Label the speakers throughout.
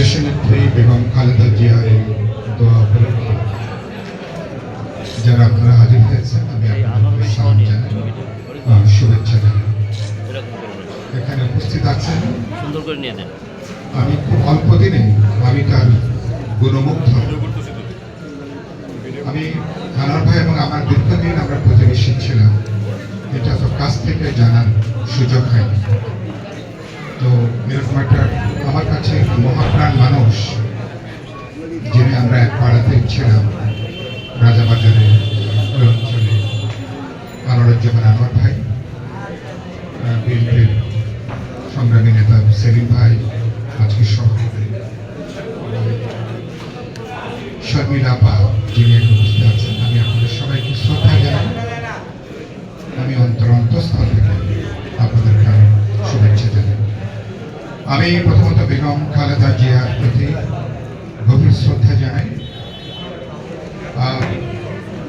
Speaker 1: দেশনেত্রী বেগম খালেদা জিয়ার এই দোয়া উপলক্ষে যারা আপনারা হাজির হয়েছেন, আমি আপনাদেরকে সালাম জানাই, শুভেচ্ছা জানাই। এখানে উপস্থিত আছেন,
Speaker 2: সুন্দর করে নিয়ে দেন।
Speaker 1: আমি খুব অল্প দিনে আমি তার গুণমুগ্ধ। আমি আনোয়ার ভাই এবং আমার দীর্ঘদিন আমরা প্রতিবেশী ছিলাম, এটা তো কাছ থেকে জানার সুযোগ হয়নি। তো এরকম একটা আমার কাছে মহাপ্রাণ মানুষ, যিনি আমরা এক পাড়াতে ছিলাম রাজাবাজারে, ওই অঞ্চলে, আনোয়ারুজ্জামান আনোয়ার ভাই, বিএনপির সংগ্রামী নেতা সেলিম ভাই, আজকে সভাপতি শর্মিলা আপা, যিনি উপস্থিত আছেন, আমি আপনাদের সবাইকে শ্রদ্ধা জানাই। আমি অন্তঃস্থল থেকে আপনাদেরকে আমি শুভেচ্ছা জানাই। আমি প্রথমত বেগম খালেদা জিয়ার প্রতি গভীর শ্রদ্ধা জানাই।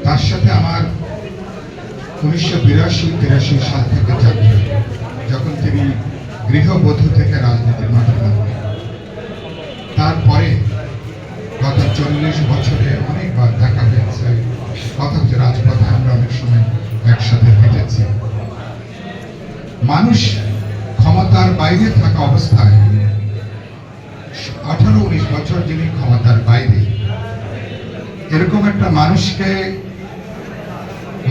Speaker 1: তার সাথে আমার 1982-83 সাল থেকে যাত্রা, যখন তিনি গৃহবধূ থেকে রাজনীতির মাঠে নামেন। তারপরে গত 40 বছরে অনেকবার দেখা হয়েছে, কথা হচ্ছে রাজপথে আমরা অনেক সময় একসাথে হেঁটেছি। মানুষ ক্ষমতার বাইরে থাকা অবস্থায় 18-19 বছর যিনি ক্ষমতার বাইরে, এরকম একটা মানুষকে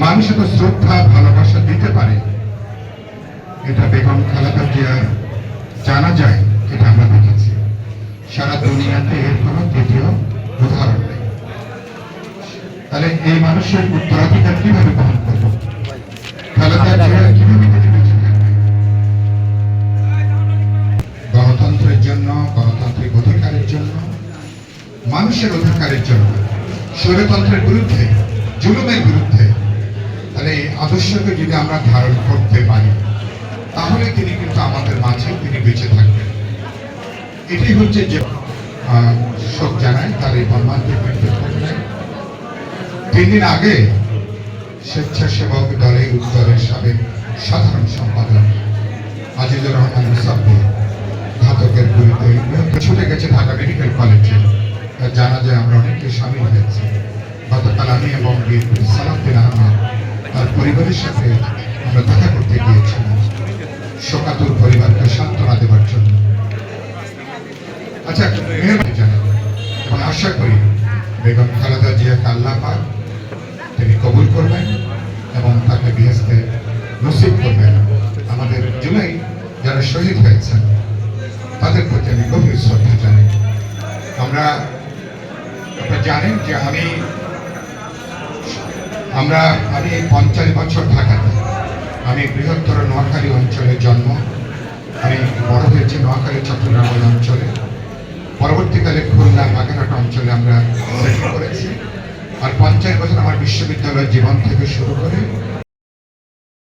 Speaker 1: মানুষ এত শ্রদ্ধা ভালোবাসা দিতে পারে, এটা বেগম খালেদা জিয়ার জানা যায়, এটা আমরা দেখেছি। সারা দুনিয়াতে এর কোনো দ্বিতীয় উদাহরণ নেই। তাহলে এই মানুষের উত্তরাধিকার কিভাবে বহন করব? খালেদা জিয়া কিভাবে বেঁচে থাকবে? গণতন্ত্রের জন্য, গণতান্ত্রিক অধিকারের জন্য, মানুষের অধিকারের জন্য, স্বৈরতন্ত্রের বিরুদ্ধে, জুলুমের বিরুদ্ধে। তাহলে এই আদর্শকে যদি আমরা ধারণ করতে পারি, তাহলে তিনি কিন্তু আমাদের মাঝে তিনি বেঁচে থাকবেন। এটাই হচ্ছে যে শোক জানায় তার এই মর্মান্তিক মৃত্যুর ঘটনায়। 3 দিন আগে স্বেচ্ছাসেবক দলের উত্তরের সাবেক সাধারণ সম্পাদক আজিজুর রহমান মুসাব্বির ঘাতকের গুলিতে ছুটে গেছে ঢাকা মেডিকেল কলেজে। জানা যায় আমরা অনেকে সামিল হয়েছি। গতকাল আমি এবং বিএনপির সালাউদ্দিন আহমেদ তার পরিবারের সাথে আমরা দেখা করতে গিয়েছিলাম, শোকাতুর পরিবারকে সান্ত্বনা দেওয়ার জন্য। আচ্ছা, মেহরবানি জানাবো এবং আশা করি বেগম খালেদা জিয়াকে আল্লাহ পাক তিনি কবুল করবেন এবং তাকে বেহেশতে নসিব করবেন। আমাদের জুলাই যারা শহীদ হয়েছেন তাদের প্রতি আমি গভীর শ্রদ্ধা জানাই। আপনারা জানেন যে আমি 50 বছর ঢাকাতে, আমি বৃহত্তর নোয়াখালী অঞ্চলে জন্ম, আমি বড় হয়েছি নোয়াখালী চট্টগ্রাম ওই অঞ্চলে। পরবর্তীকালে খুলনা বাগেরহাট অঞ্চলে আমরা সেটেল করেছি। আর 50 বছর আমার বিশ্ববিদ্যালয় জীবন থেকে শুরু করে